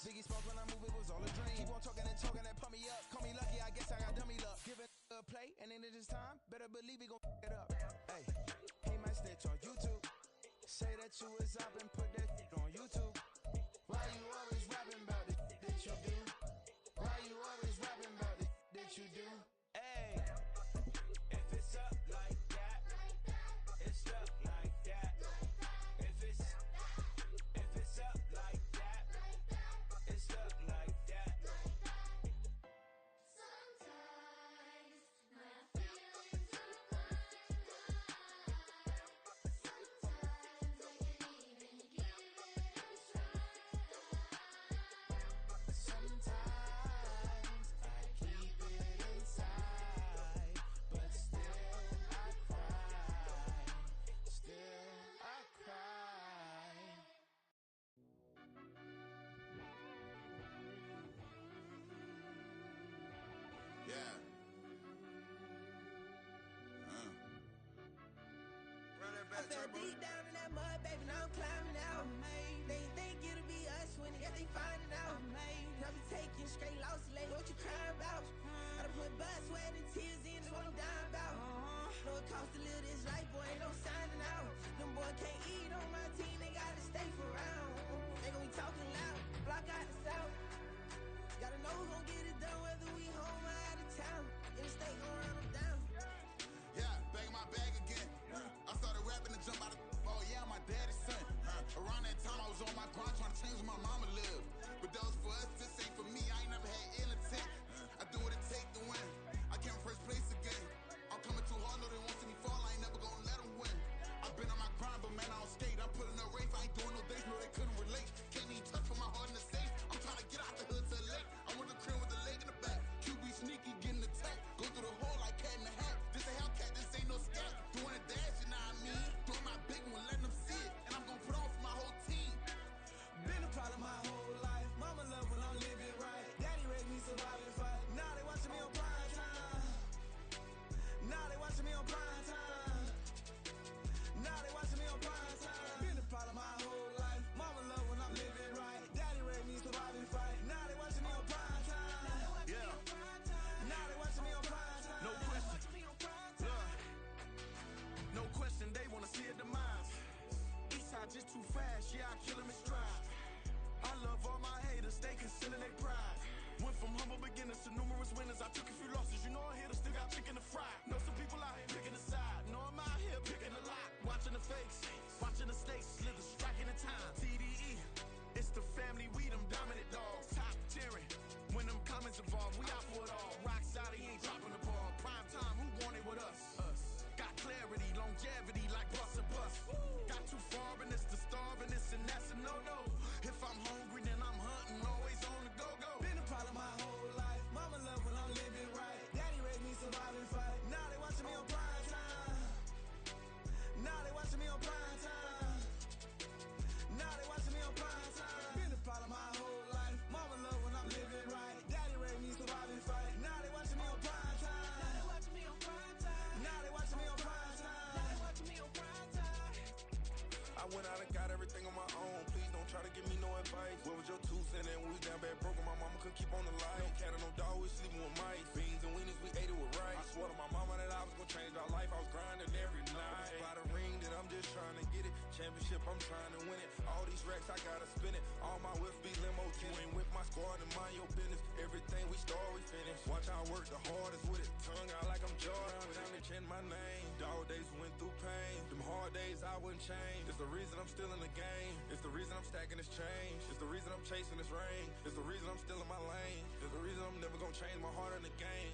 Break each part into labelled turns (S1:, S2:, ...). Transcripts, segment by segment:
S1: Biggie spoke when I move, it was all a dream. Keep on talking and talking and pump me up. Call me lucky, I guess I got dummy luck. Give it a play, and then it is time. Better believe we gon' it up. Hey, he might snitch on YouTube. Say that you was up and put that shit on YouTube. Why you always rapping about the shit that you do? Why you always rapping about the shit that you do? Hey, if it's up like that, it's stuck like that. If it's up like that, it's stuck like that.
S2: Sometimes my feelings are blind. Sometimes I can't even give it a try.
S1: Sometimes I keep it inside, but still I cry. Still I cry.
S3: Yeah. Run that back,
S4: I fell
S3: Turbo.
S4: deep down in that mud, baby, now I'm climbing out. They think it'll be us when they got they finding out. I be taking straight loss, lady, what you crying about? I done put blood, sweat, and tears in, that's what I'm dying about. Know it costs to live this life, boy, ain't no signing out. Them boy can't eat on my team, they gotta stay for round. They gon' be talking loud, block out the south. Gotta know who gon' get it done, whether we home or out of town. Interstate gon' run them down.
S3: Yeah, back in my bag again. I started rapping to jump out of. Oh yeah, I'm my daddy's son. Around that time I was on my grind trying to change where my mama lived. But that was for us, this ain't for me. I ain't never had ill intent. I do what it take to win. I came first place again. I'm coming too hard, no they won't see me fall. I ain't never gonna let them win. I've been on my grind, but man I don't skate. I'm putting up race, I ain't doing no days, no they couldn't relate. Can't even touch for my heart in the safe. I'm trying to get out the hood to the lake. I'm with the crib with the leg in the back. QB sneaky, getting attacked. Go through the hole like cat in the hat. This a Hellcat, this ain't no scat. Doing a dash, you know what I mean? Doing my big one, letting them see it. And I'm gonna put on for my whole team.
S1: Been a problem my whole life. Mama love when I'm living right. Daddy raised me survive and fight. Now they watching me on prime time. Now they watching me on prime time. Now they watching me on prime time. Been a problem my whole life. Mama love when I'm living right. Daddy raised me survive and fight. Now they watching me on prime time. Yeah. Now they watching me on prime time. No question. Look. No question, they wanna see a demise. Eastside just too fast, yeah, I kill 'em in stride. I love all my haters, they consider they pride. Went from humble beginners to numerous winners. I took a few losses, you know I hit still got chicken to fry. Know some people out here picking a side. Know I'm out here picking a lot. Watching the fakes, watching the stakes, slither, striking the time. TDE, it's the family, we them dominant dogs. Top tiering, when them comments involved, we out for it all. Rock side, he ain't dropping the ball. Prime time, who want it with us? Got clarity, longevity, like bust a bus. Got too far and it's the starving, this and that's a no-no. If I'm hungry, then I'm hunting, always on the go-go. Been a problem my whole life. Mama love when I'm living right. Daddy raised me survive and fight. Now they watching me on prime time. Now they watching me on prime time. Now they watching me on prime time. Been a problem my whole life. Mama love when I'm living right. Daddy raised me survive and fight. Now they watching me on prime time. Now they watching me on prime time. Now they watching me on prime time. Now they watching me on prime time. I went out and got everything on my own. Please don't try to give me no advice. What was your 2 cents? And we was down bad broke, and my mama couldn't keep on the light. No cat or no dog, we sleeping with mice. Beans and weenies, we ate it with rice. I swore to my mama that I was gonna change our life. I was grinding every night. By the ring that I'm just trying to get it. Championship, I'm trying to win it. All these racks, I gotta spin it. All my whips be limo tinted. Ain't with my squad and mind your business. Everything we start, we finish. Watch I work the hardest with it. Tongue out like I'm Jordan. Time to change my name. Dog days went through pain. Them hard days I wouldn't change. It's the reason I'm still in the game. It's the reason I'm stacking this change. It's the reason I'm chasing this rain. It's the reason I'm still in my lane. It's the reason I'm never gonna change my heart in the game.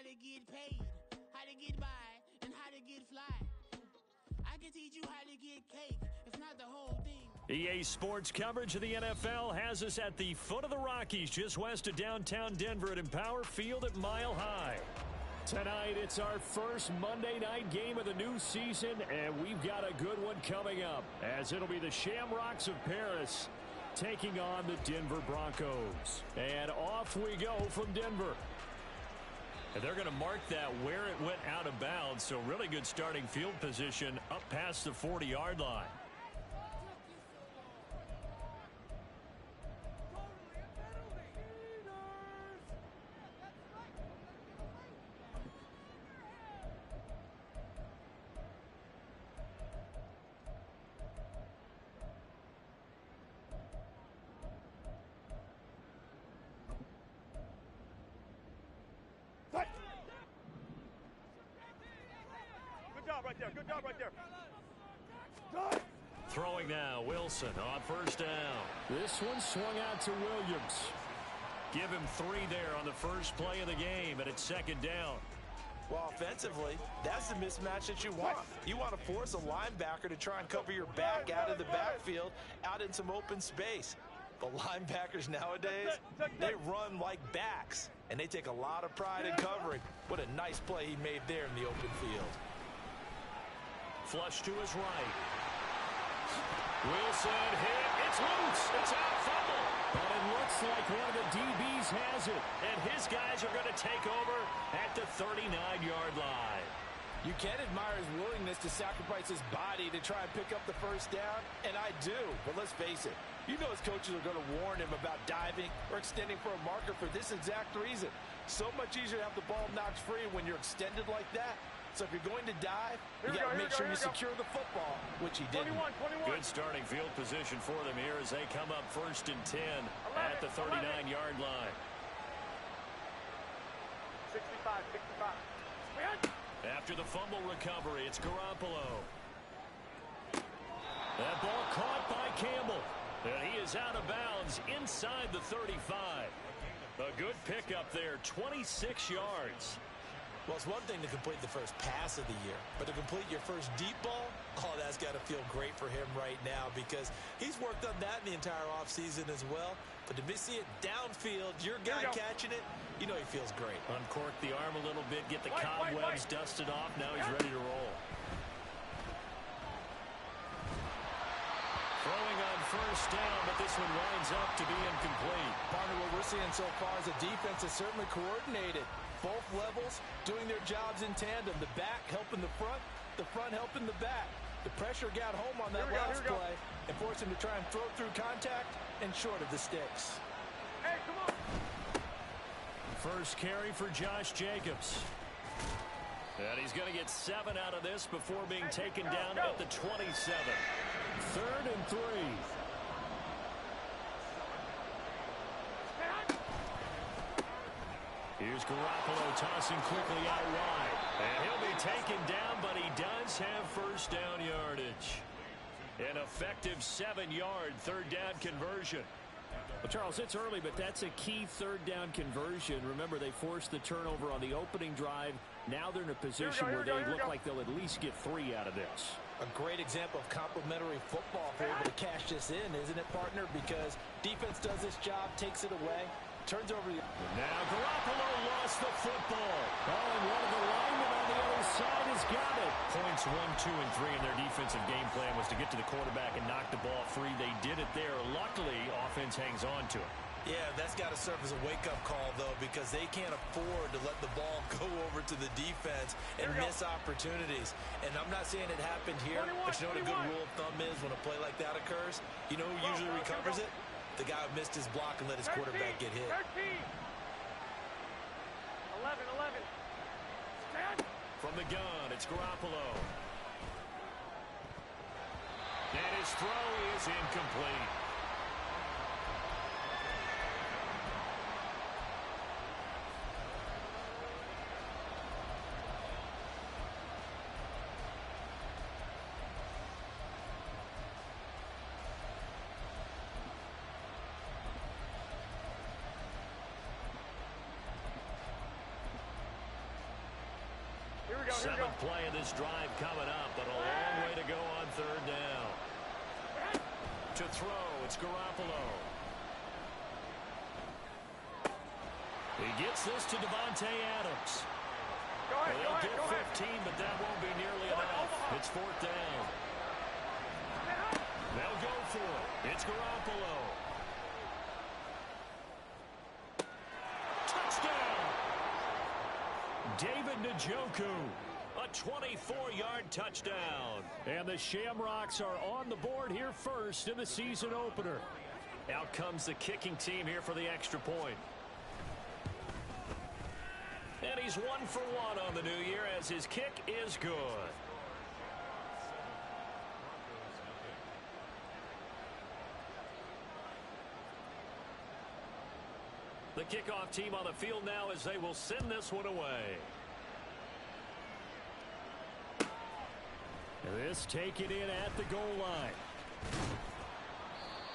S5: how to get paid, how to get by, and how to get fly. I can teach you how to get cake, if not the whole thing.
S6: EA Sports coverage of the NFL has us at the foot of the Rockies, just west of downtown Denver at Empower Field at Mile High. Tonight, it's our first Monday night game of the new season, and we've got a good one coming up, as it'll be the Shamrocks of Paris taking on the Denver Broncos. And off we go from Denver. And they're going to mark that where it went out of bounds, so really good starting field position up past the 40-yard line.
S7: Good job right there.
S6: Throwing now, Wilson on first down.
S8: This one swung out to Williams.
S6: Give him 3 there on the first play of the game, and it's second down.
S9: Well, offensively, that's the mismatch that you want. You want to force a linebacker to try and cover your back out of the backfield, out in some open space. But linebackers nowadays, they run like backs, and they take a lot of pride in covering. What a nice play he made there in the open field.
S6: Flush to his right. Wilson hit. It's loose. It's out, fumble.
S8: But it looks like one of the DBs has it.
S6: And his guys are going to take over at the 39-yard line.
S9: You can admire his willingness to sacrifice his body to try and pick up the first down, and I do. But let's face it, you know his coaches are going to warn him about diving or extending for a marker for this exact reason. So much easier to have the ball knocked free when you're extended like that. So if you're going to dive, you got to make sure you secure the football, which he didn't.
S7: 21.
S6: Good starting field position for them here as they come up first and 10 at the 39-yard line.
S7: 65.
S6: After the fumble recovery, it's Garoppolo. That ball caught by Campbell. And he is out of bounds inside the 35. A good pickup there, 26 yards.
S9: Well, it's one thing to complete the first pass of the year, but to complete your first deep ball, oh, that's got to feel great for him right now because he's worked on that in the entire offseason as well. But to see it downfield, your guy catching it, you know he feels great.
S6: Uncork the arm a little bit, get the cobwebs dusted off. Now he's ready to roll. Throwing on first down, but this one winds up to be incomplete.
S9: Partner, what we're seeing so far is the defense is certainly coordinated. Both levels doing their jobs in tandem. The back helping the front helping the back. The pressure got home on that last play and forced him to try and throw through contact and short of the sticks.
S7: Hey, come on.
S6: First carry for Josh Jacobs. And he's going to get 7 out of this before being taken down at the 27.
S8: 3rd and 3.
S6: Here's Garoppolo tossing quickly out wide. And he'll be taken down, but he does have first down yardage. An effective 7-yard third down conversion.
S8: Well, Charles, it's early, but that's a key third down conversion. Remember, they forced the turnover on the opening drive. Now they're in a position where they look like they'll at least get 3 out of this.
S9: A great example of complementary football if they're able to cash this in, isn't it, partner? Because defense does this job, takes it away, turns over the...
S6: Now Garoppolo lost the football.
S8: Oh, and one of the linemen on the other side has got it.
S6: Points 1, 2, and 3 in their defensive game plan was to get to the quarterback and knock the ball free. They did it there. Luckily, offense hangs on to it.
S9: Yeah, that's got to serve as a wake-up call, though, because they can't afford to let the ball go over to the defense and miss opportunities. And I'm not saying it happened here, but you know what a good rule of thumb is when a play like that occurs? You know who usually recovers it? The guy who missed his block and let his quarterback get hit.
S7: 13. 11.
S6: From the gun, it's Garoppolo. And his throw is incomplete. Seventh play of this drive coming up, but a long way to go on third down. To throw, it's Garoppolo. He gets this to Devontae Adams. They'll get 15, but that won't be nearly enough. It's fourth down. They'll go for it. It's Garoppolo. Touchdown! David Njoku. A 24-yard touchdown. And the Shamrocks are on the board here first in the season opener. Out comes the kicking team here for the extra point. And he's 1 for 1 on the new year as his kick is good. The kickoff team on the field now as they will send this one away. This taken in at the goal line.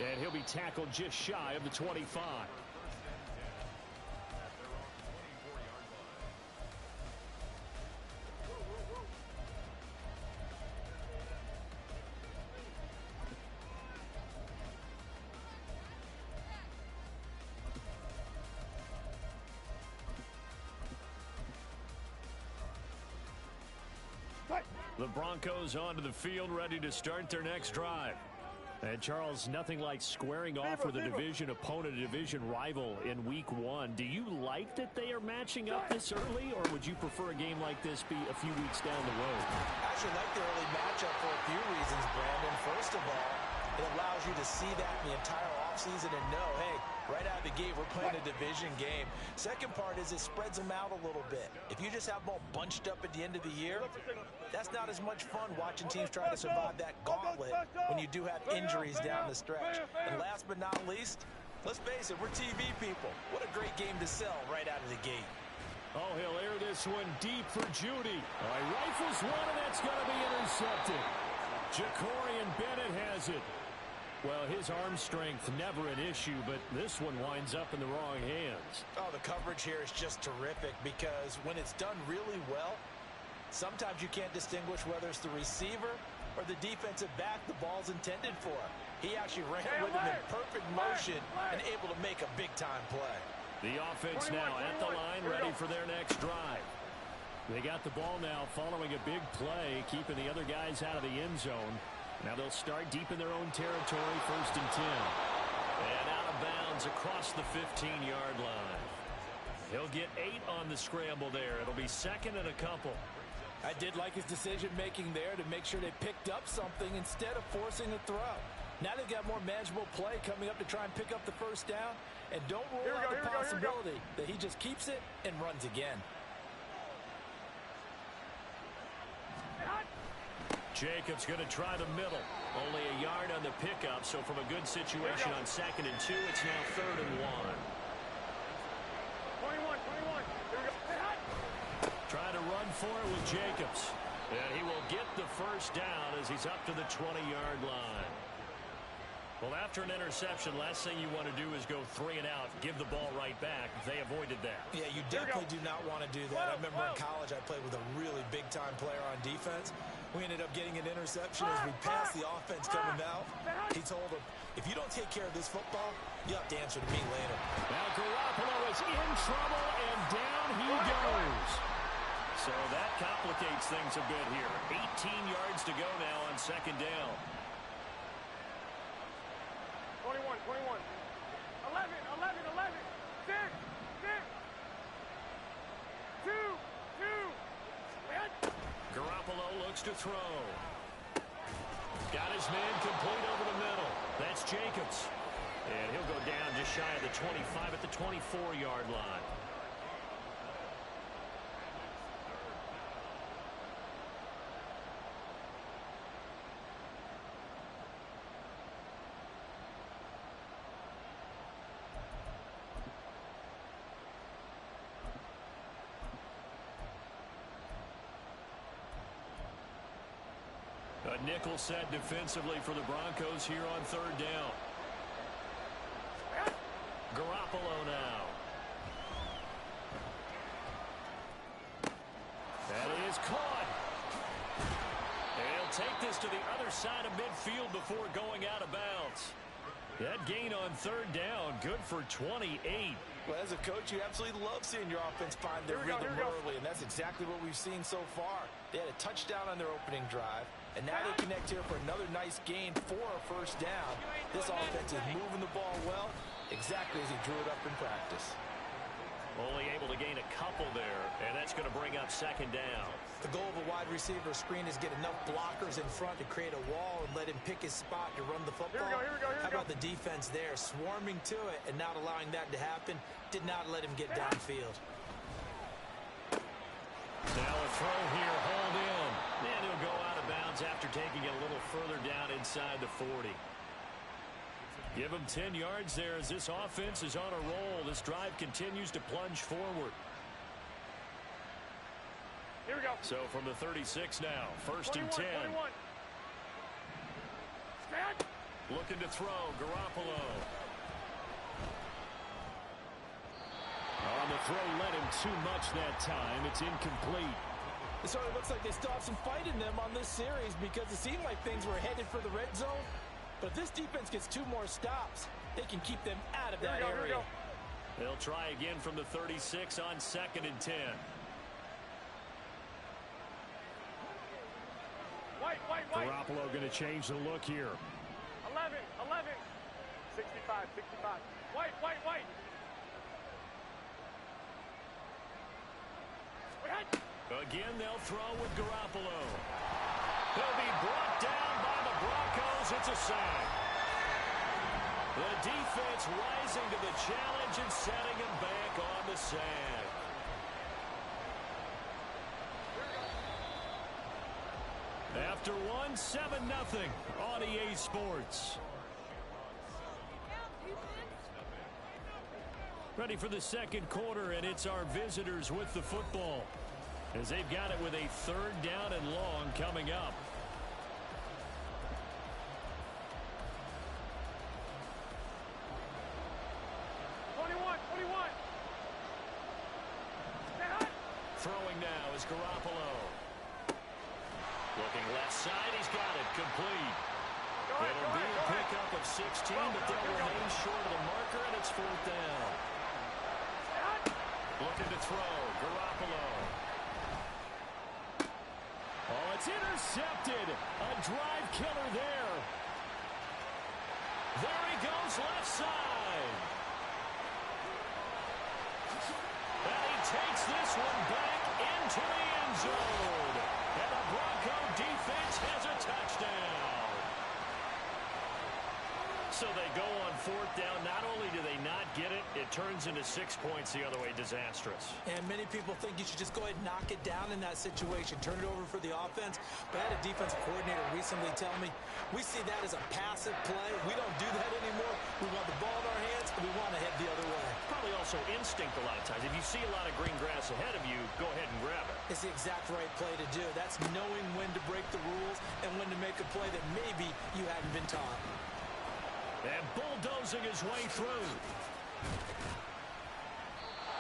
S6: And he'll be tackled just shy of the 25. The Broncos onto the field, ready to start their next drive. And, Charles, nothing like squaring off with a division opponent, a division rival in Week 1. Do you like that they are matching up this early, or would you prefer a game like this be a few weeks down the road?
S9: I actually like the early matchup for a few reasons, Brandon. First of all, it allows you to see that in the entire offseason and know, hey, right out of the gate, we're playing a division game. Second part is it spreads them out a little bit. If you just have them all bunched up at the end of the year, that's not as much fun watching teams try to survive that gauntlet when you do have injuries down the stretch. And last but not least, let's face it, we're TV people. What a great game to sell right out of the gate.
S6: Oh, he'll air this one deep for Judy. All right, rifles one, and that's going to be intercepted. Jacorian Bennett has it. Well, his arm strength never an issue, but this one winds up in the wrong hands.
S9: Oh, the coverage here is just terrific because when it's done really well, sometimes you can't distinguish whether it's the receiver or the defensive back the ball's intended for. He actually ran with him in perfect motion and able to make a big-time play.
S6: The offense now at the line, ready for their next drive. They got the ball now following a big play, keeping the other guys out of the end zone. Now they'll start deep in their own territory, 1st and 10. And out of bounds across the 15-yard line. He'll get 8 on the scramble there. It'll be 2nd and a couple.
S9: I did like his decision-making there to make sure they picked up something instead of forcing a throw. Now they've got more manageable play coming up to try and pick up the first down. And don't rule out the possibility that he just keeps it and runs again.
S6: Jacobs going to try the middle. Only a yard on the pickup, so from a good situation on 2nd and 2, it's now 3rd and 1.
S7: 21. Here we go.
S6: Trying to run for it with Jacobs. And he will get the first down as he's up to the 20-yard line. Well, after an interception, last thing you want to do is go 3 and out, give the ball right back. They avoided that.
S9: Yeah, you definitely do not want to do that. I remember in college I played with a really big-time player on defense. We ended up getting an interception as we passed the offense coming out. He told him, if you don't take care of this football, you have to answer to me later.
S6: Now Garoppolo is in trouble, and down he goes. So that complicates things a bit here. 18 yards to go now on 2nd down.
S7: 21. 11. 6. 2.
S6: Garoppolo looks to throw. Got his man complete over the middle. That's Jacobs. And he'll go down just shy of the 25 at the 24-yard line. A nickel set defensively for the Broncos here on 3rd down. Garoppolo now. That is caught. And he'll take this to the other side of midfield before going out of bounds. That gain on third down, good for 28.
S9: Well, as a coach, you absolutely love seeing your offense find their rhythm early, and that's exactly what we've seen so far. They had a touchdown on their opening drive, and now they connect here for another nice gain for a first down. This offense is moving the ball well, exactly as he drew it up in practice.
S6: Only able to gain a couple there, and that's going to bring up second down.
S9: The goal of a wide receiver screen is get enough blockers in front to create a wall and let him pick his spot to run the football. How about the defense there, swarming to it and not allowing that to happen? Did not let him get downfield.
S6: Now a throw here, hauled in. And he'll go out of bounds after taking it a little further down inside the 40. Give him 10 yards there as this offense is on a roll. This drive continues to plunge forward.
S7: Here we go.
S6: So from the 36 now, first and 10.
S7: 21. Stand.
S6: Looking to throw, Garoppolo. On the throw, led him too much that time. It's incomplete.
S9: It sort of looks like they still have some fight in them on this series because it seemed like things were headed for the red zone. But if this defense gets 2 more stops, they can keep them out of that area.
S6: They'll try again from the 36 on second and 10.
S7: White.
S6: Garoppolo going to change the look here.
S7: 11. 65. White.
S6: Again, they'll throw with Garoppolo. He'll be brought down by the Broncos. It's a sack. The defense rising to the challenge and setting him back on the sack. After one, 7-0 on EA Sports. Ready for the second quarter, and it's our visitors with the football, as they've got it with a third down and long coming up. Throwing now is Garoppolo. Looking left side, he's got it, complete. It'll be a pickup of 16, but they'll remain short of the marker, and it's fourth down. Looking to throw, Garoppolo. Oh, it's intercepted. A drive killer there. There he goes, left side. And he takes this one back into the end zone. And the Bronco defense has a touchdown. So they go on fourth down. Not only do they not get it, it turns into 6 points the other way. Disastrous.
S9: And many people think you should just go ahead and knock it down in that situation. Turn it over for the offense. But I had a defensive coordinator recently tell me, we see that as a passive play. We don't do that anymore. We want the ball in our hands, and we want to head the other way.
S6: Probably also instinct a lot of times. If you see a lot of green grass ahead of you, go ahead and grab it.
S9: It's the exact right play to do. That's knowing when to break the rules and when to make a play that maybe you haven't been taught.
S6: And bulldozing his way through.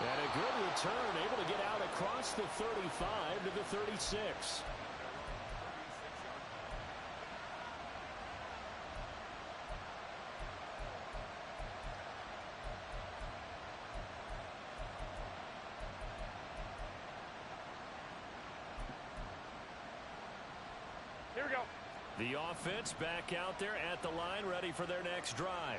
S6: And a good return, able to get out across the 35 to the 36.
S7: Here we go.
S6: The offense back out there at the line, ready for their next drive.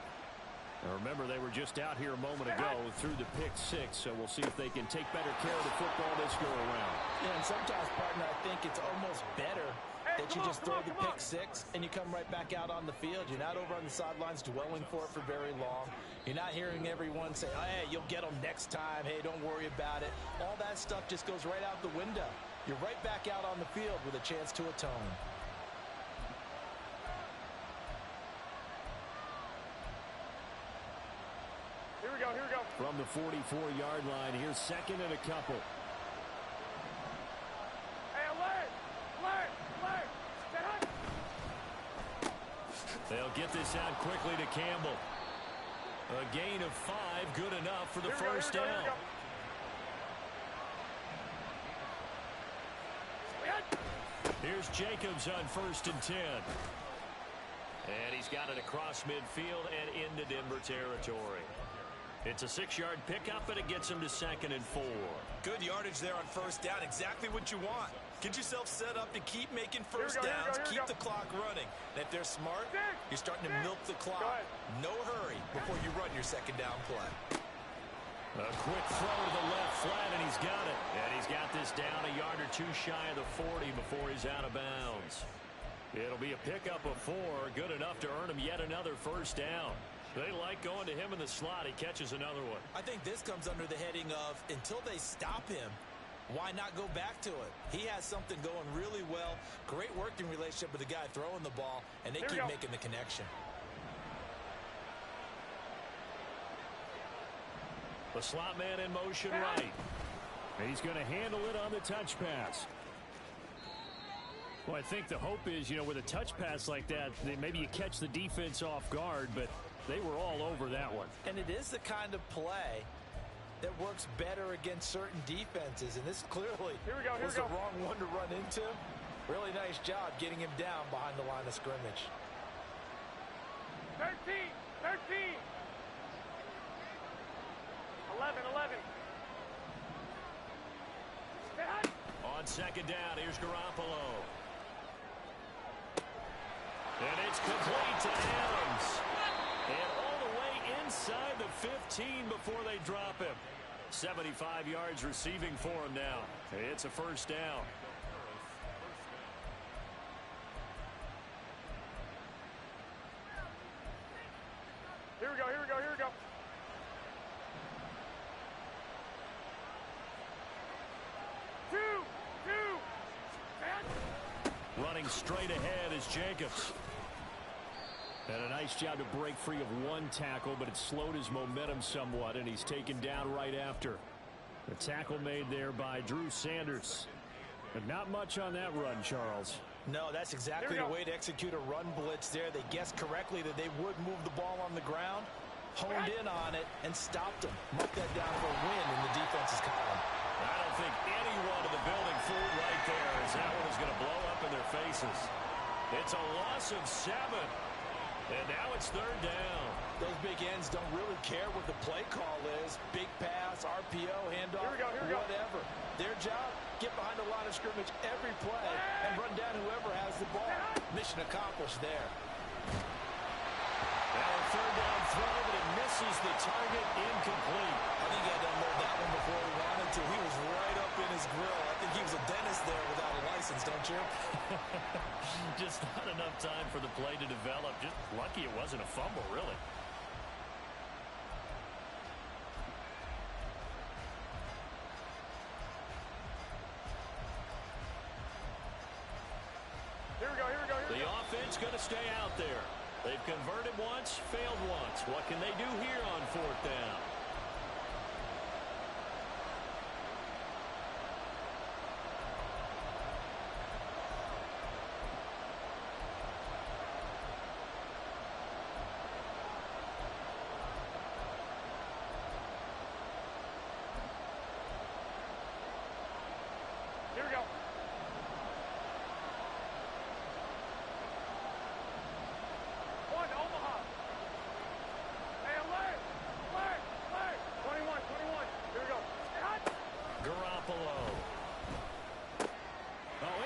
S6: Now remember, they were just out here a moment ago through the pick 6, so we'll see if they can take better care of the football this go around.
S9: Yeah, and sometimes, partner, I think it's almost better that you just throw the pick 6 and you come right back out on the field. You're not over on the sidelines dwelling for it for very long. You're not hearing everyone say, oh, hey, you'll get them next time. Hey, don't worry about it. All that stuff just goes right out the window. You're right back out on the field with a chance to atone.
S7: Here we go.
S6: From the 44-yard line, here's second and a couple.
S7: Hey, alert!
S6: They'll get this out quickly to Campbell. A gain of 5, good enough for the first down. Here's Jacobs on 1st and 10. And he's got it across midfield and into Denver territory. It's a 6-yard pickup, and it gets him to 2nd and 4.
S9: Good yardage there on 1st down. Exactly what you want. Get yourself set up to keep making first downs, keep the clock running. And if they're smart, you're starting to milk the clock. No hurry before you run your 2nd down play.
S6: A quick throw to the left flat, and he's got it. And he's got this down a yard or 2 shy of the 40 before he's out of bounds. It'll be a pickup of 4, good enough to earn him yet another 1st down. They like going to him in the slot. He catches another one.
S9: I think this comes under the heading of until they stop him, why not go back to it? He has something going really well. Great working relationship with the guy throwing the ball, and they keep making the connection.
S6: The slot man in motion right. He's going to handle it on the touch pass. Well, I think the hope is, with a touch pass like that, maybe you catch the defense off guard, but they were all over that one.
S9: And it is the kind of play that works better against certain defenses, and this clearly was the wrong one to run into. Really nice job getting him down behind the line of scrimmage.
S7: 13, 11.
S6: On 2nd down, here's Garoppolo. And it's complete to Adams. And all the way inside the 15 before they drop him. 75 yards receiving for him now. It's a 1st down.
S7: Here we go.
S6: Running straight ahead is Jacobs. And a nice job to break free of 1 tackle, but it slowed his momentum somewhat, and he's taken down right after. The tackle made there by Drew Sanders. But not much on that run, Charles.
S9: No, that's exactly the way to execute a run blitz there. They guessed correctly that they would move the ball on the ground, honed in on it, and stopped him. Mark that down for a win in the defense's column.
S6: I don't think anyone in the building fooled right there, as that one is going to blow up in their faces. It's a loss of 7. And now it's 3rd down.
S9: Those big ends don't really care what the play call is. Big pass, RPO, handoff, whatever. Their job, get behind the line of scrimmage every play and run down whoever has the ball. Mission accomplished there.
S6: Now a 3rd down throw, but it misses the target, incomplete.
S9: I think he had to unload that one before he wanted to. He was right up in his grill. I think he was a dentist there without a license, don't you?
S6: Just not enough time for the play to develop. Just lucky it wasn't a fumble, really.
S7: Here we go.
S6: The offense going to stay out there. They've converted once, failed once. What can they do here on 4th down?
S7: Here we go. Omaha. Hey, alert! 21. Here we go.
S6: Garoppolo.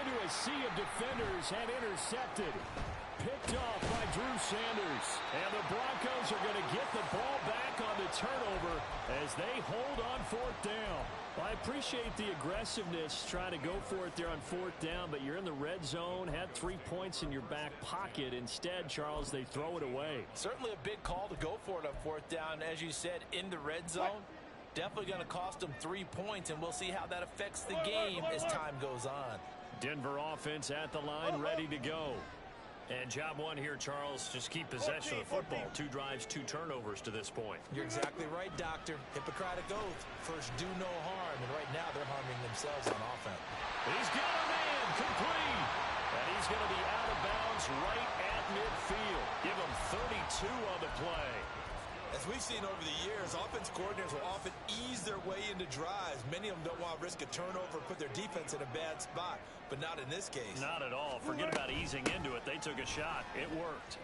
S6: Into a sea of defenders and intercepted. Picked off by Drew Sanders. And the Broncos are going to get the ball back on the turnover as they hold on 4th down. Well, I appreciate the aggressiveness trying to go for it there on 4th down, but you're in the red zone, had 3 points in your back pocket. Instead, Charles, they throw it away.
S9: Certainly a big call to go for it on 4th down. As you said, in the red zone, definitely going to cost them 3 points, and we'll see how that affects the game as time goes on.
S6: Denver offense at the line, ready to go. And job one here, Charles, just keep possession of the football. 2 drives, 2 turnovers to this point.
S9: You're exactly right, Doctor. Hippocratic oath. First, do no harm. And right now, they're harming themselves on offense.
S6: He's got a man complete. And he's going to be out of bounds right at midfield. Give him 32 on the play.
S9: That's As we've seen over the years, offense coordinators will often ease their way into drives. Many of them don't want to risk a turnover and put their defense in a bad spot, but not in this case.
S6: Not at all. Forget about easing into it. They took a shot. It worked.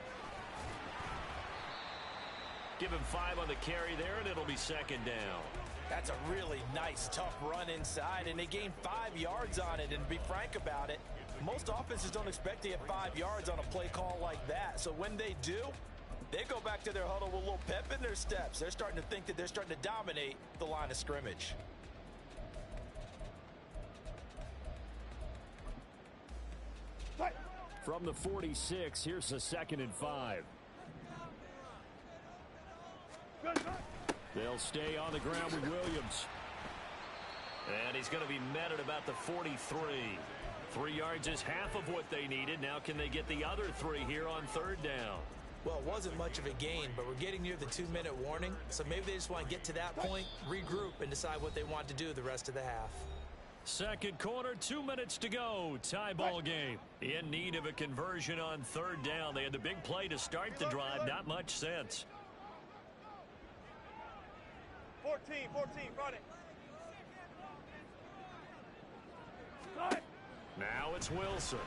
S6: Give him 5 on the carry there, and it'll be second down.
S9: That's a really nice, tough run inside, and they gained 5 yards on it. And to be frank about it, most offenses don't expect to get 5 yards on a play call like that. So when they do, they go back to their huddle with a little pep in their steps. They're starting to think that they're starting to dominate the line of scrimmage.
S6: From the 46, here's a 2nd and 5. They'll stay on the ground with Williams. And he's going to be met at about the 43. 3 yards is half of what they needed. Now can they get the other 3 here on 3rd down?
S9: Well, it wasn't much of a gain, but we're getting near the 2-minute warning. So maybe they just want to get to that point, regroup, and decide what they want to do the rest of the half.
S6: Second quarter, 2 minutes to go. Tie ball game. In need of a conversion on 3rd down. They had the big play to start the drive. Not much sense.
S7: 14, run it.
S6: Now it's Wilson.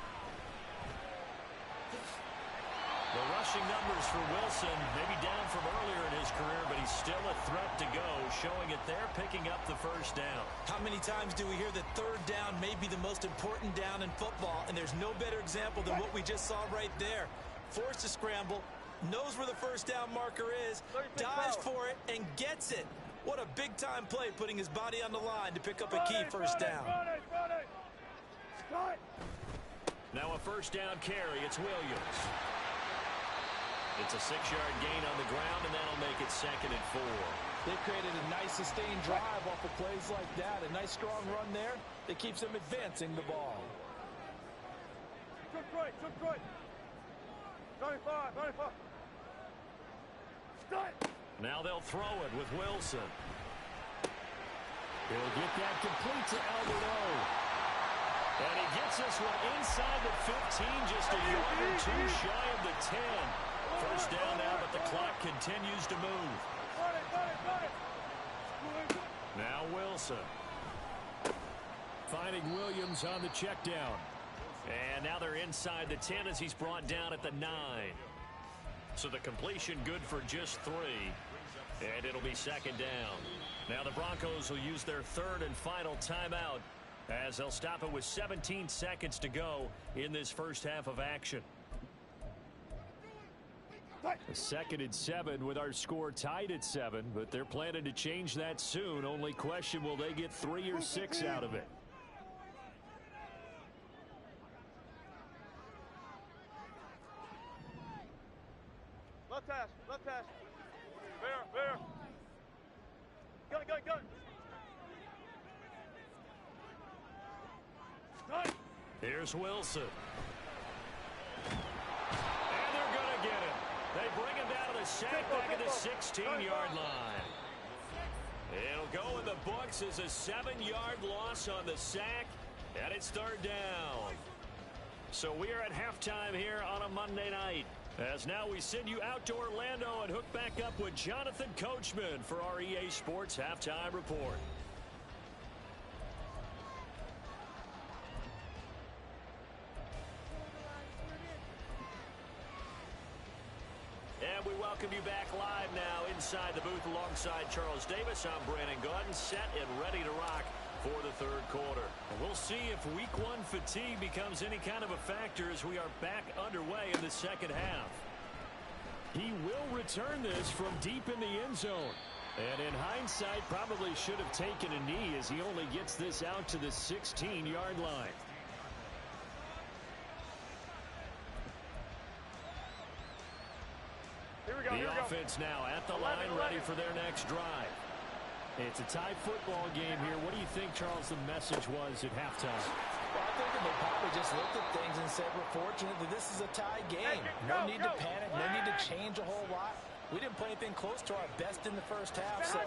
S6: The rushing numbers for Wilson, maybe down from earlier in his career, but he's still a threat to go, showing it there, picking up the 1st down.
S9: How many times do we hear that 3rd down may be the most important down in football, and there's no better example than what we just saw right there. Forced to scramble, knows where the 1st down marker is, dives for it, and gets it. What a big-time play, putting his body on the line to pick up a key 1st down.
S6: Now a 1st down carry. It's Williams. It's a 6-yard gain on the ground, and that'll make it 2nd and 4.
S9: They've created a nice sustained drive off of plays like that. A nice strong run there that keeps them advancing the ball.
S7: Took right. 95.
S6: Now they'll throw it with Wilson. He'll get that complete to Alberto. And he gets this one inside the 15, just a yard or 2 shy of the 10. 1st down now, but the clock continues to move. Now Wilson. Finding Williams on the check down. And now they're inside the 10 as he's brought down at the 9. So the completion good for just 3. And it'll be 2nd down. Now the Broncos will use their 3rd and final timeout as they'll stop it with 17 seconds to go in this first half of action. A 2nd and 7 with our score tied at 7, but they're planning to change that soon. Only question, will they get 3 or 6 out of it?
S7: Left hash. Bear. Gun.
S6: Here's Wilson. And they're going to get him. They bring him down to the sack back at the 16-yard line. It'll go in the books as a 7-yard loss on the sack, and it's 3rd down. So we are at halftime here on a Monday night. As now we send you out to Orlando and hook back up with Jonathan Coachman for our EA Sports Halftime Report. And we welcome you back live now inside the booth alongside Charles Davis. I'm Brandon Gaudin, set and ready to rock for the 3rd quarter. And we'll see if week 1 fatigue becomes any kind of a factor as we are back underway in the 2nd half. He will return this from deep in the end zone. And in hindsight, probably should have taken a knee as he only gets this out to the 16-yard line. The offense now at the line, ready for their next drive. It's a tie football game here. What do you think, Charles, the message was at halftime?
S9: Well, I think they probably just looked at things and said, we're fortunate that this is a tie game. No need to panic, no need to change a whole lot. We didn't play anything close to our best in the first half, so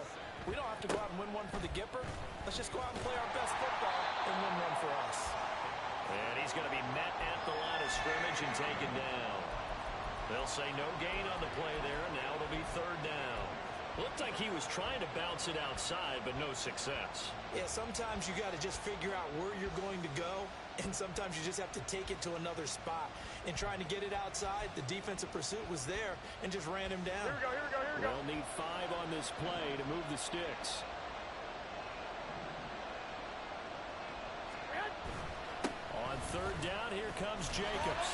S9: we don't have to go out and win one for the Gipper. Let's just go out and play our best football and win one for us.
S6: And he's going to be met at the line of scrimmage and taken down. They'll say no gain on the play there, and now it'll be 3rd down. Looked like he was trying to bounce it outside, but no success.
S9: Yeah, sometimes you got to just figure out where you're going to go, and sometimes you just have to take it to another spot. In trying to get it outside, the defensive pursuit was there and just ran him down.
S7: Here we go, here we go, here we go.
S6: They'll need 5 on this play to move the sticks. On third down, here comes Jacobs.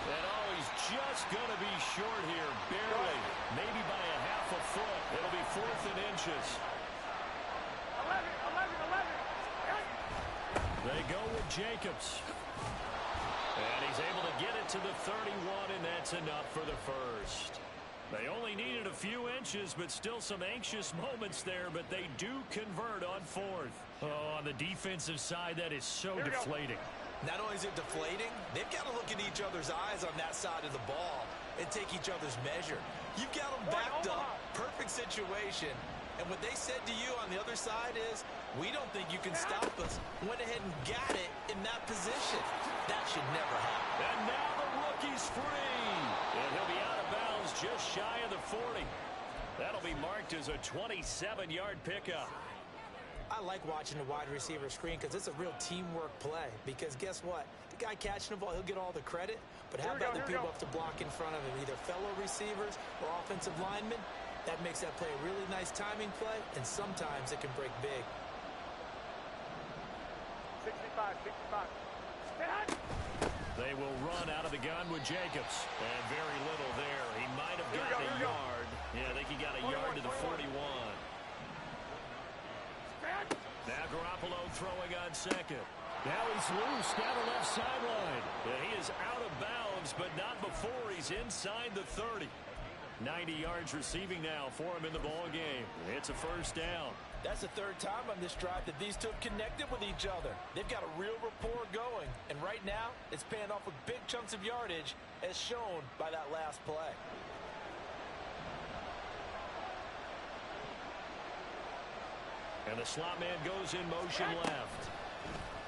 S6: And he's just going to be short here, barely, maybe by a half a foot. It'll be 4th and inches.
S7: 11.
S6: They go with Jacobs. And he's able to get it to the 31, and that's enough for the first. They only needed a few inches, but still some anxious moments there, but they do convert on 4th. Oh, on the defensive side, that is so deflating.
S9: Not only is it deflating, they've got to look at each other's eyes on that side of the ball and take each other's measure. You've got them backed up, perfect situation, and what they said to you on the other side is, we don't think you can stop us. Went ahead and got it in that position. That should never happen.
S6: And now the rookie's free. And he'll be out of bounds just shy of the 40. That'll be marked as a 27-yard pickup.
S9: I like watching the wide receiver screen because it's a real teamwork play. Because guess what? The guy catching the ball, he'll get all the credit. But how about the people up to block in front of him, either fellow receivers or offensive linemen? That makes that play a really nice timing play, and sometimes it can break big.
S7: 65.
S6: They will run out of the gun with Jacobs. And very little there. He might have gotten a yard. Yeah, I think he got a yard to the 41. Now Garoppolo throwing on second. Now he's loose down the left sideline. And he is out of bounds, but not before he's inside the 30. 90 yards receiving now for him in the ball game. It's a first down.
S9: That's the 3rd time on this drive that these two have connected with each other. They've got a real rapport going. And right now, it's paying off with big chunks of yardage, as shown by that last play.
S6: And the slot man goes in motion left.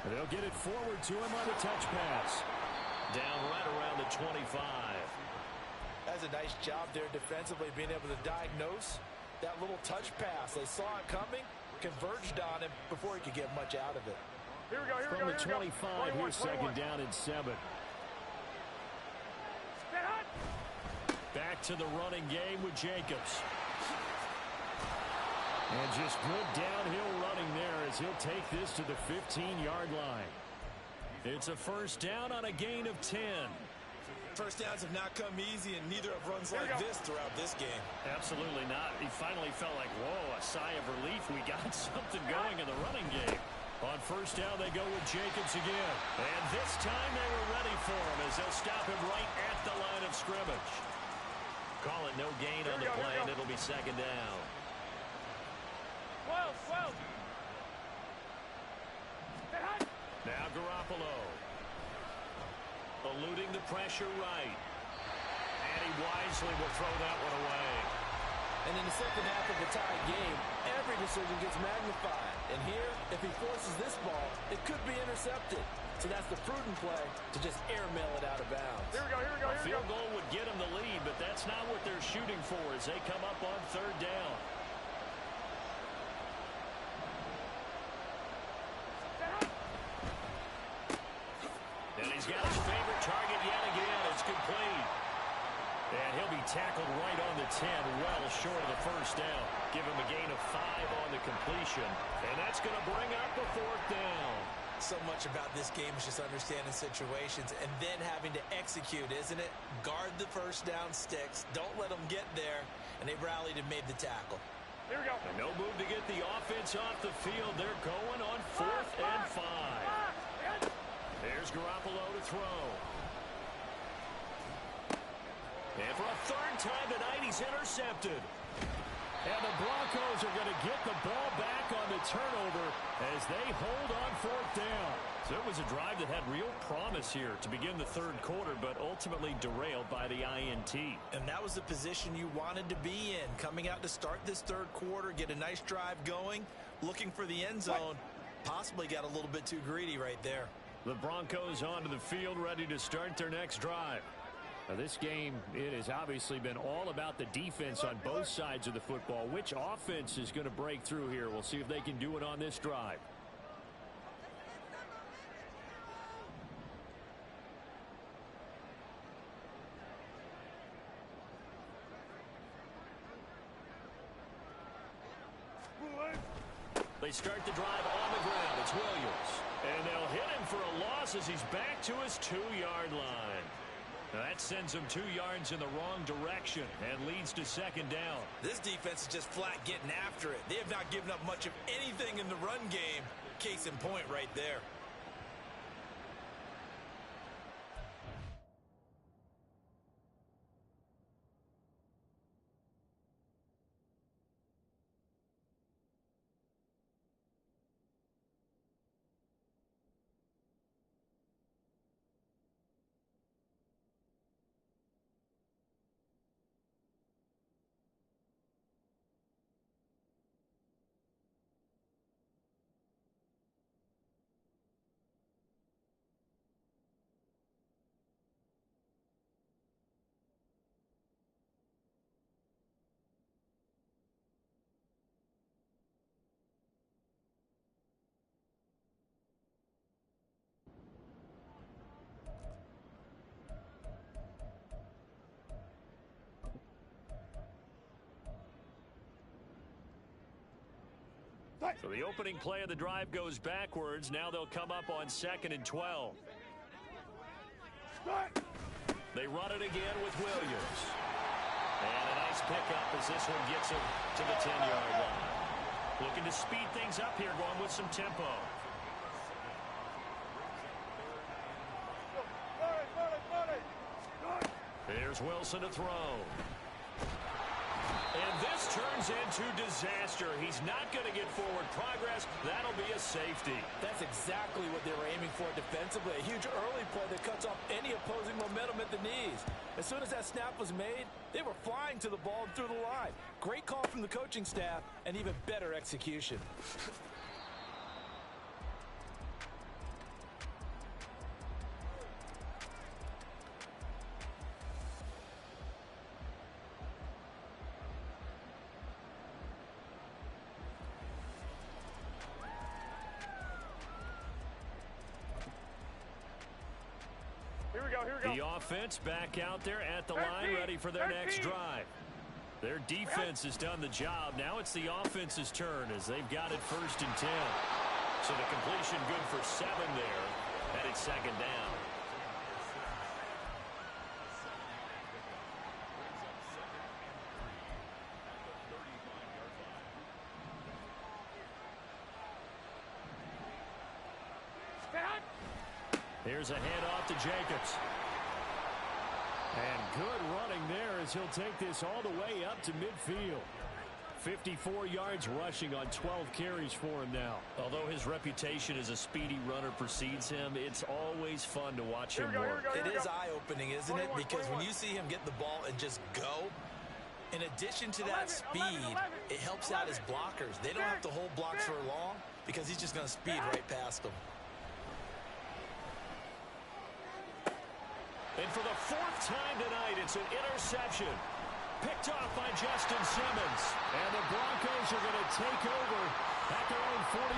S6: And they'll get it forward to him on the touch pass. Down right around the 25.
S9: That's a nice job there defensively, being able to diagnose that little touch pass. They saw it coming, converged on him before he could get much out of it.
S7: Here we go, here we
S6: From
S7: go,
S6: the 25, here's 2nd down and 7. Back to the running game with Jacobs. And just good downhill running there as he'll take this to the 15-yard line. It's a first down on a gain of 10.
S9: First downs have not come easy, and neither have runs like this throughout this game.
S6: Absolutely not. He finally felt like, whoa, a sigh of relief. We got something going in the running game. On first down, they go with Jacobs again. And this time they were ready for him as they'll stop him right at the line of scrimmage. Call it no gain on the play, and it'll be 2nd down.
S7: 12.
S6: Now Garoppolo. Eluding the pressure right. And he wisely will throw that one away.
S9: And in the second half of a tied game, every decision gets magnified. And here, if he forces this ball, it could be intercepted. So that's the prudent play to just airmail it out of bounds.
S7: Here we go.
S6: A field goal would get him the lead, but that's not what they're shooting for as they come up on 3rd down. And he's got his favorite target yet again. It's complete. And he'll be tackled right on the 10, well short of the first down. Give him a gain of 5 on the completion. And that's going to bring up the 4th down.
S9: So much about this game is just understanding situations and then having to execute, isn't it? Guard the first down sticks. Don't let them get there. And they rallied and made the tackle.
S7: Here we go.
S6: And no move to get the offense off the field. They're going on 4th and 5. There's Garoppolo to throw. And for a 3rd time tonight, he's intercepted. And the Broncos are going to get the ball back on the turnover as they hold on 4th down. So it was a drive that had real promise here to begin the 3rd quarter, but ultimately derailed by the INT.
S9: And that was the position you wanted to be in. Coming out to start this 3rd quarter, get a nice drive going, looking for the end zone. Possibly got a little bit too greedy right there.
S6: The Broncos onto the field, ready to start their next drive. Now, this game, it has obviously been all about the defense on both sides of the football. Which offense is going to break through here? We'll see if they can do it on this drive. They start the drive on the ground. It's Williams. And they'll hit him for a loss as he's back to his 2-yard line. Now that sends him 2 yards in the wrong direction and leads to second down.
S9: This defense is just flat getting after it. They have not given up much of anything in the run game. Case in point right there.
S6: So the opening play of the drive goes backwards. Now they'll come up on 2nd and 12. They run it again with Williams. And a nice pickup as this one gets him to the 10-yard line. Looking to speed things up here, going with some tempo. Here's Wilson to throw. And this turns into disaster. He's not going to get forward progress. That'll be a safety.
S9: That's exactly what they were aiming for defensively. A huge early play that cuts off any opposing momentum at the knees. As soon as that snap was made, they were flying to the ball and through the line. Great call from the coaching staff and even better execution.
S6: The offense back out there at the line, ready for their next drive. Their defense has done the job. Now it's the offense's turn as they've got it 1st and 10. So the completion good for 7 there. Headed second down. Here's a handoff to Jacobs. And good running there as he'll take this all the way up to midfield. 54 yards rushing on 12 carries for him now. Although his reputation as a speedy runner precedes him, it's always fun to watch him work.
S9: It is eye-opening, isn't it? Because when you see him get the ball and just go, in addition to that speed, it helps out his blockers. They don't have to hold blocks for long because he's just going to speed right past them.
S6: And for the 4th time tonight, it's an interception. Picked off by Justin Simmons. And the Broncos are going to take over at their own 41.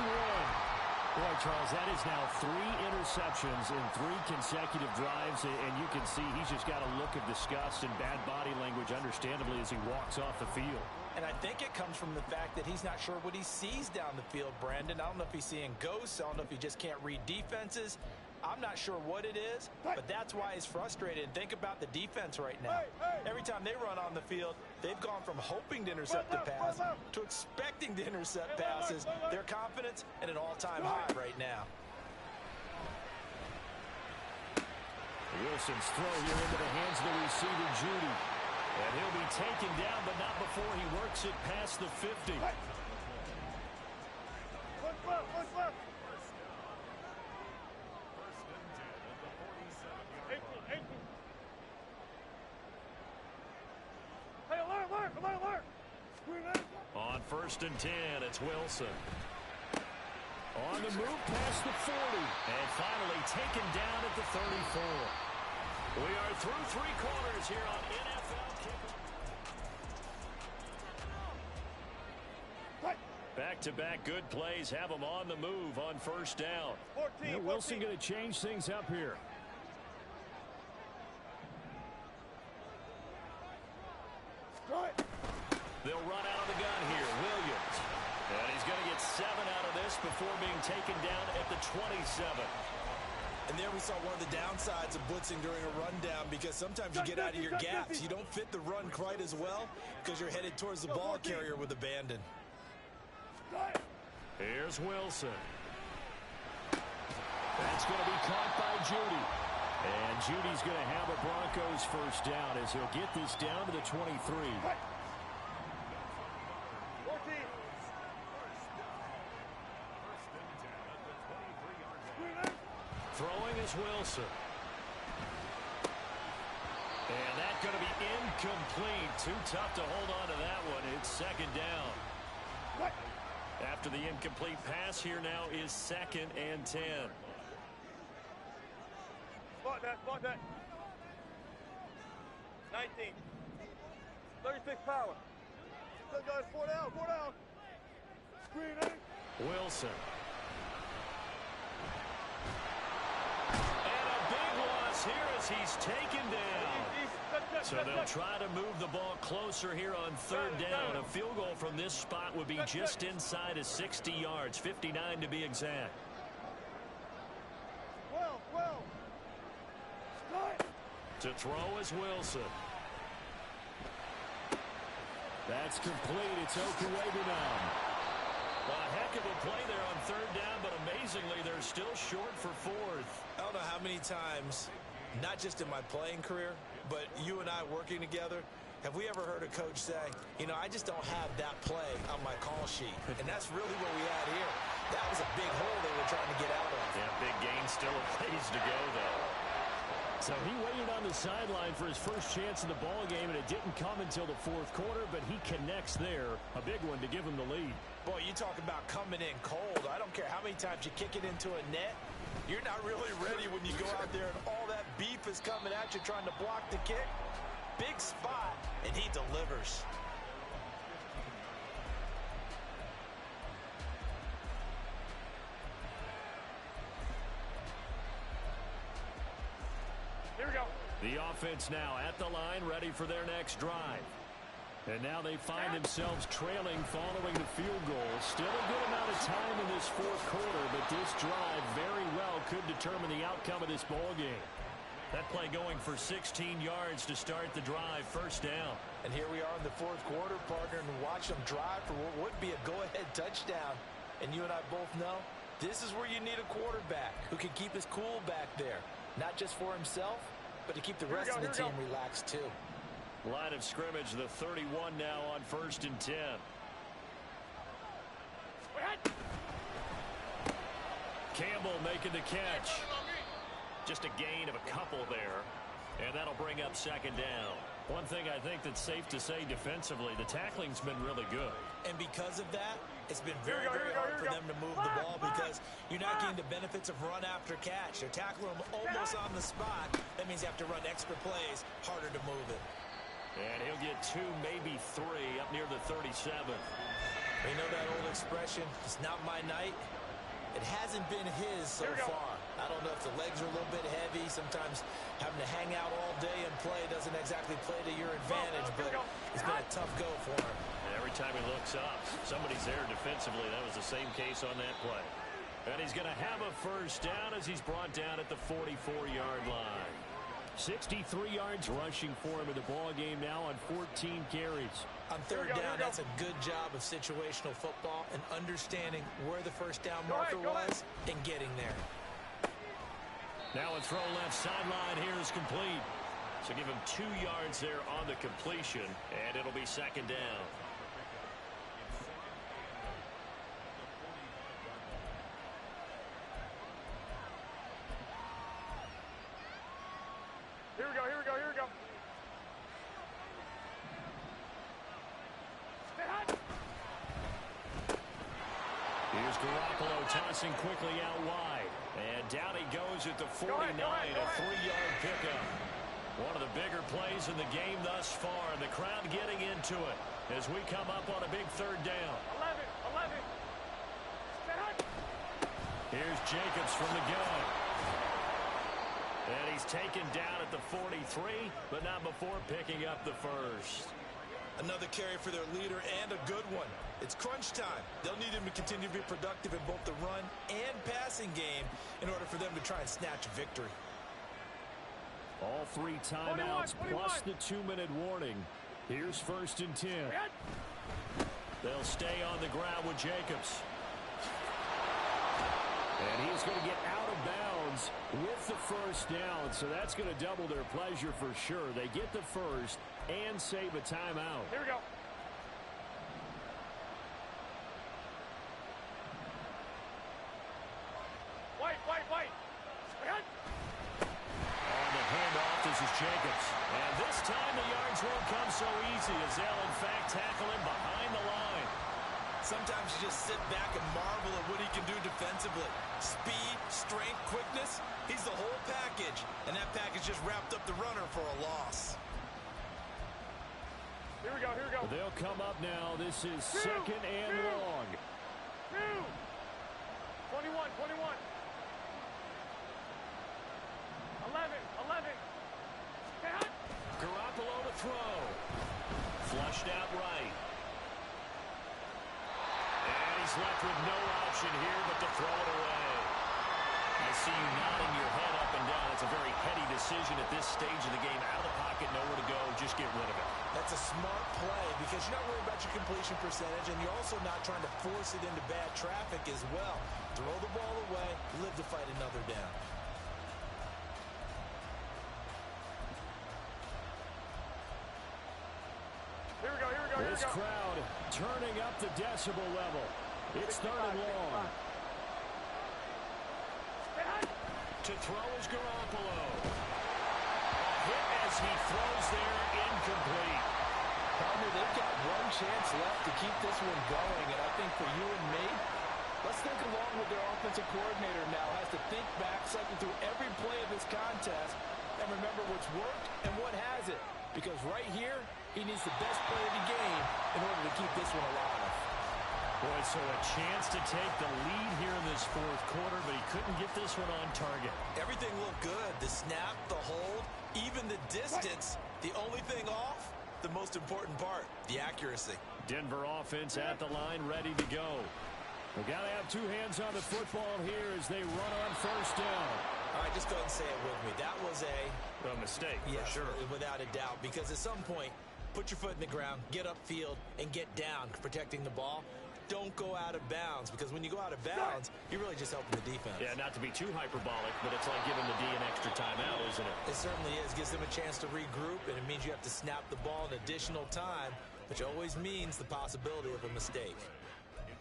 S6: Boy, Charles, that is now 3 interceptions in 3 consecutive drives. And you can see he's just got a look of disgust and bad body language, understandably, as he walks off the field.
S9: And I think it comes from the fact that he's not sure what he sees down the field, Brandon. I don't know if he's seeing ghosts. I don't know if he just can't read defenses. I'm not sure what it is, but that's why he's frustrated. And think about the defense right now. Every time they run on the field, they've gone from hoping to intercept the pass to expecting to intercept passes. Their confidence at an all-time high right now.
S6: Wilson's throw here into the hands of the receiver, Judy. And he'll be taken down, but not before he works it past the 50. On 1st and 10, it's Wilson. On the move past the 40. And finally taken down at the 34. We are through 3 quarters here on NFL Kickoff. Back-to-back good plays have them on the move on first down.
S7: 14,
S6: Wilson going to change things up here. They'll run out of the gun here. Williams. And he's going to get 7 out of this before being taken down at the 27.
S9: And there we saw one of the downsides of blitzing during a rundown, because sometimes you get out of your gaps. You don't fit the run quite as well because you're headed towards the ball carrier with abandon.
S6: Here's Wilson. That's going to be caught by Judy. And Judy's going to have a Broncos first down as he'll get this down to the 23.
S7: 14.
S6: Throwing is Wilson. And that's going to be incomplete. Too tough to hold on to that one. It's second down. After the incomplete pass, here now is 2nd and 10.
S7: Spot that. 19. 36 power. Let's go, 4 down. Screen,
S6: Wilson. And a big loss here as he's taken down. So they'll try to move the ball closer here on 3rd down. A field goal from this spot would be just inside of 60 yards, 59 to be exact.
S7: 12.
S6: To throw is Wilson. That's complete. It's Okuwebe now. A heck of a play there on 3rd down, but amazingly, they're still short for 4th.
S9: I don't know how many times, not just in my playing career, but you and I working together, have we ever heard a coach say, you know, I just don't have that play on my call sheet. And that's really what we had here. That was a big hole they were trying to get out of.
S6: Yeah, big gain, still a ways to go, though. So he waited on the sideline for his first chance in the ball game, and it didn't come until the 4th quarter, but he connects there. A big one to give him the lead.
S9: Boy, you talk about coming in cold. I don't care how many times you kick it into a net. You're not really ready when you go out there and all that beef is coming at you trying to block the kick. Big spot, and he delivers.
S7: Here we go.
S6: The offense now at the line, ready for their next drive. And now they find themselves trailing following the field goal. Still a good amount of time in this 4th quarter, but this drive very well could determine the outcome of this ball game. That play going for 16 yards to start the drive, first down.
S9: And here we are in the 4th quarter, partner, and watch them drive for what would be a go-ahead touchdown. And you and I both know this is where you need a quarterback who can keep his cool back there. Not just for himself, but to keep the rest of the team relaxed too.
S6: Line of scrimmage, the 31 now on 1st and 10. Campbell making the catch. Just a gain of a couple there. And that'll bring up 2nd down. One thing I think that's safe to say defensively, the tackling's been really good.
S9: And because of that, it's been very, very hard for them to move the ball because you're not getting the benefits of run after catch. They're tackling them almost on the spot. That means you have to run extra plays, harder to move it.
S6: And he'll get 2, maybe 3 up near the 37.
S9: You know that old expression, it's not my night? It hasn't been his so far. I don't know if the legs are a little bit heavy. Sometimes having to hang out all day and play doesn't exactly play to your advantage, but it's been a tough go for him.
S6: And every time he looks up, somebody's there defensively. That was the same case on that play. And he's going to have a first down as he's brought down at the 44-yard line. 63 yards rushing for him in the ball game now on 14 carries.
S9: On 3rd down, that's a good job of situational football and understanding where the first down marker was and getting there.
S6: Now a throw left sideline here is complete. So give him 2 yards there on the completion, and it'll be 2nd down.
S7: Here we go.
S6: Here's Garoppolo tossing quickly out wide. And down he goes at the 49, a 3-yard pickup. One of the bigger plays in the game thus far, and the crowd getting into it as we come up on a big third down.
S7: 11.
S6: Here's Jacobs from the gun. And he's taken down at the 43, but not before picking up the first.
S9: Another carry for their leader and a good one. It's crunch time. They'll need him to continue to be productive in both the run and passing game in order for them to try and snatch victory.
S6: All 3 timeouts
S7: 21.
S6: plus the 2-minute warning. Here's 1st and 10. They'll stay on the ground with Jacobs. And he's going to get out of bounds with the first down, so that's going to double their pleasure for sure. They get the first and save a timeout.
S7: Here we go. White.
S6: On the handoff, this is Jacobs. And this time the yards won't come so easy as they'll, in fact, tackle him behind the line.
S9: Sometimes you just sit back and marvel at what he can do defensively. Speed, strength, quickness, he's the whole package. And that package just wrapped up the runner for a loss.
S7: Here we go.
S6: They'll come up now. This is second and long.
S7: 21. 11.
S6: Garoppolo to throw. Flushed out right. And he's left with no option here but to throw it away. I see you nodding your head up and down. It's a very heady decision at this stage of the game. Out of the pocket, nowhere to go. Just get rid of it.
S9: That's a smart play because you're not worried about your completion percentage, and you're also not trying to force it into bad traffic as well. Throw the ball away, live to fight another down.
S7: Here we go.
S6: This crowd turning up the decibel level. It's third and long. To throw is Garoppolo. A hit as he throws there, incomplete.
S9: Partner, they've got one chance left to keep this one going, and I think for you and me, let's think along with their offensive coordinator now. Has to think back, cycle through every play of this contest, and remember what's worked and what hasn't. Because right here, he needs the best play of the game in order to keep this one alive.
S6: Boy, so a chance to take the lead here in this fourth quarter, but he couldn't get this one on target.
S9: Everything looked good. The snap, the hold, even the distance. The only thing off, the most important part, the accuracy.
S6: Denver offense at the line, ready to go. We got to have 2 hands on the football here as they run on first down.
S9: All right, just go ahead and say it with me. That was a
S6: mistake,
S9: yes,
S6: for sure.
S9: Without a doubt, because at some point, put your foot in the ground, get upfield, and get down, protecting the ball. Don't go out of bounds, because when you go out of bounds, you're really just helping the defense.
S6: Yeah, not to be too hyperbolic, but it's like giving the D an extra timeout, isn't it?
S9: It certainly is. Gives them a chance to regroup, and it means you have to snap the ball an additional time, which always means the possibility of a mistake.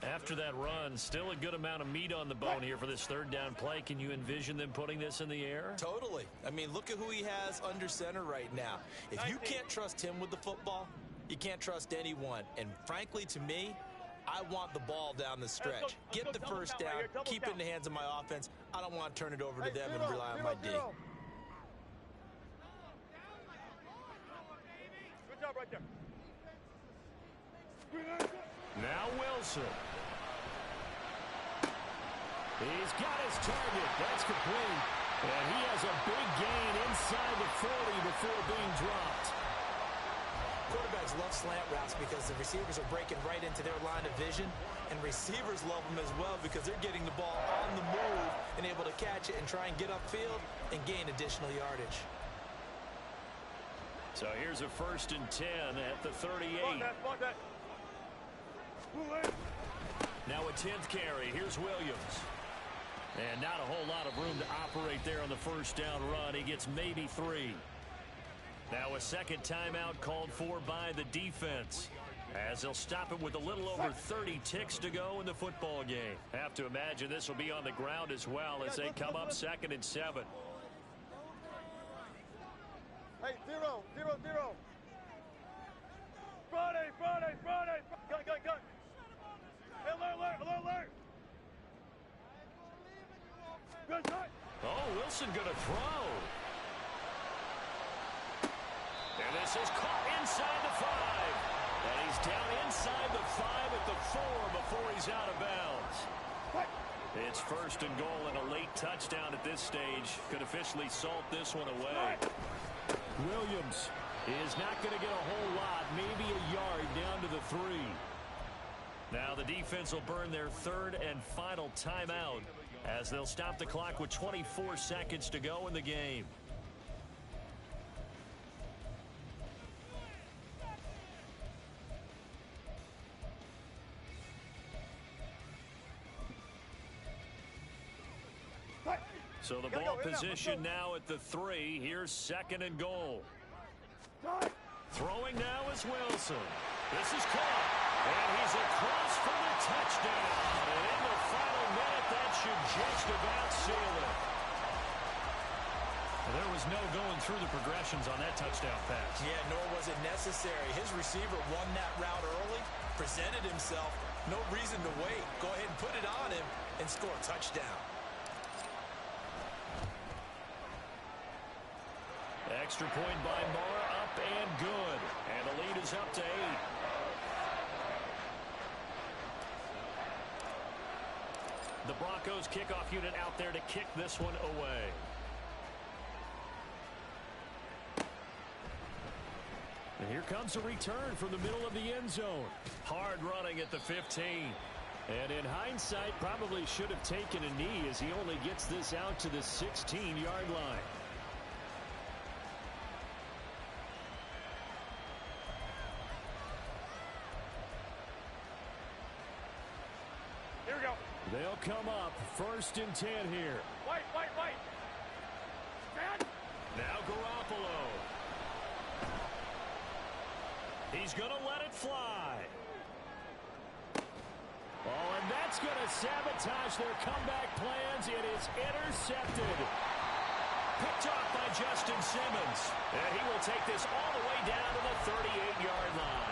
S6: After that run, still a good amount of meat on the bone here for this third down play. Can you envision them putting this in the air?
S9: Totally. I mean, look at who he has under center right now. If you can't trust him with the football, you can't trust anyone. And frankly, to me, I want the ball down the stretch. Get the first down, keep it in the hands of my offense. I don't want to turn it over to them and rely on my D.
S7: Good job right there.
S6: Now Wilson. He's got his target. That's complete. And he has a big gain inside the 40 before being dropped.
S9: Quarterbacks love slant routes because the receivers are breaking right into their line of vision, and receivers love them as well because they're getting the ball on the move and able to catch it and try and get upfield and gain additional yardage.
S6: So here's a 1st and 10 at the 38. Now a 10th carry. Here's Williams. And not a whole lot of room to operate there on the first down run. He gets maybe 3. Now a second timeout called for by the defense, as they'll stop it with a little over 30 ticks to go in the football game. Have to imagine this will be on the ground as well as they come up 2nd and 7.
S7: Hey, 0. Friday. Gun. Hey, alert. Good shot.
S6: Oh, Wilson going to throw. And this is caught inside the 5. And he's down inside the 5 at the 4 before he's out of bounds. It's first and goal and a late touchdown at this stage. Could officially salt this one away. Williams is not going to get a whole lot, maybe a yard down to the 3. Now the defense will burn their third and final timeout as they'll stop the clock with 24 seconds to go in the game. So the ball position now at the 3. Here's second and goal. Throwing now is Wilson. This is caught. And he's across for the touchdown. And in the final minute, that should just about seal it. There was no going through the progressions on that touchdown pass.
S9: Yeah, nor was it necessary. His receiver won that route early, presented himself. No reason to wait. Go ahead and put it on him and score a touchdown.
S6: Extra point by Mara, up and good. And the lead is up to 8. The Broncos kickoff unit out there to kick this one away. And here comes a return from the middle of the end zone. Hard running at the 15. And in hindsight, probably should have taken a knee as he only gets this out to the 16-yard line. They'll come up first and 10 here.
S7: Wait.
S6: Now Garoppolo. He's going to let it fly. Oh, and that's going to sabotage their comeback plans. It is intercepted. Picked off by Justin Simmons. And he will take this all the way down to the 38-yard line.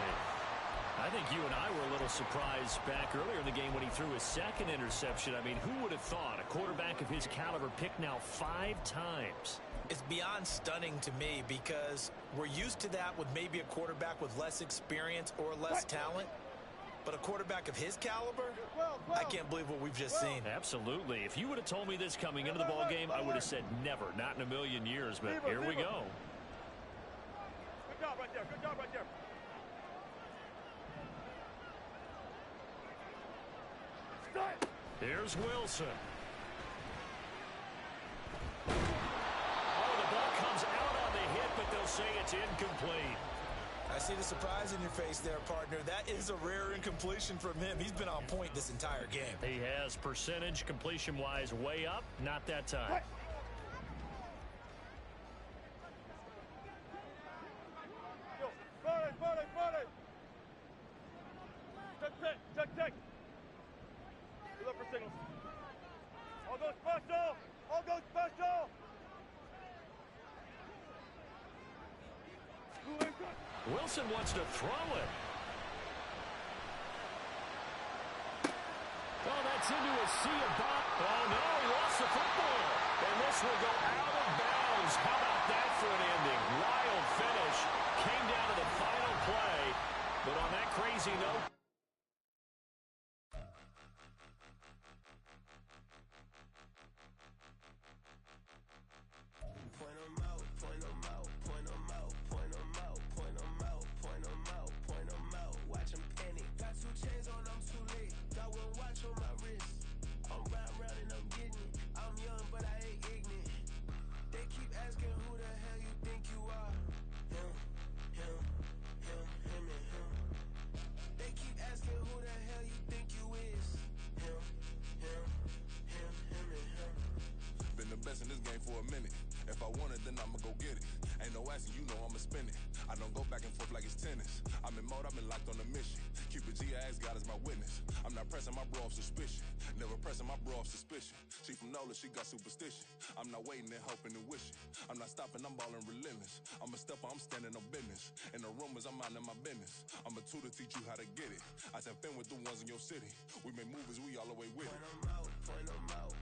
S6: I think you and I were a little surprised back earlier in the game when he threw his second interception. I mean, who would have thought a quarterback of his caliber picked now 5 times?
S9: It's beyond stunning to me because we're used to that with maybe a quarterback with less experience or less talent. But a quarterback of his caliber, I can't believe what we've just seen.
S6: Absolutely. If you would have told me this coming into the ballgame, I would have said never, not in a million years. But here we go.
S7: Good job right there. Good job right there.
S6: Here's Wilson. Oh, the ball comes out on the hit, but they'll say it's incomplete.
S9: I see the surprise in your face there, partner. That is a rare incompletion from him. He's been on point this entire game.
S6: He has percentage completion-wise way up. Not that time.
S7: Friday. Check. You look for signals. All go special.
S6: Wilson wants to throw it. Oh, that's into a sea of bot. Oh, no, he lost the football. And this will go out of bounds. How about that for an ending? Wild finish. Came down to the final play. But on that crazy note,
S3: in this game for a minute. If I want it, then I'ma go get it. Ain't no asking, you know I'ma spend it. I don't go back and forth like it's tennis. I'm in mode, I've been locked on a mission. Cupid G, I ask God as my witness. I'm not pressing my bro off suspicion. Never pressing my bro off suspicion. She from Nola, she got superstition. I'm not waiting and hoping and wishing. I'm not stopping, I'm balling relentless. I'm a stepper, I'm standing on business. In the rumors, I'm minding my business. I'm a tutor, teach you how to get it. I said, fin with the ones in your city. We make movies, we all the way with it.
S1: Point 'em out.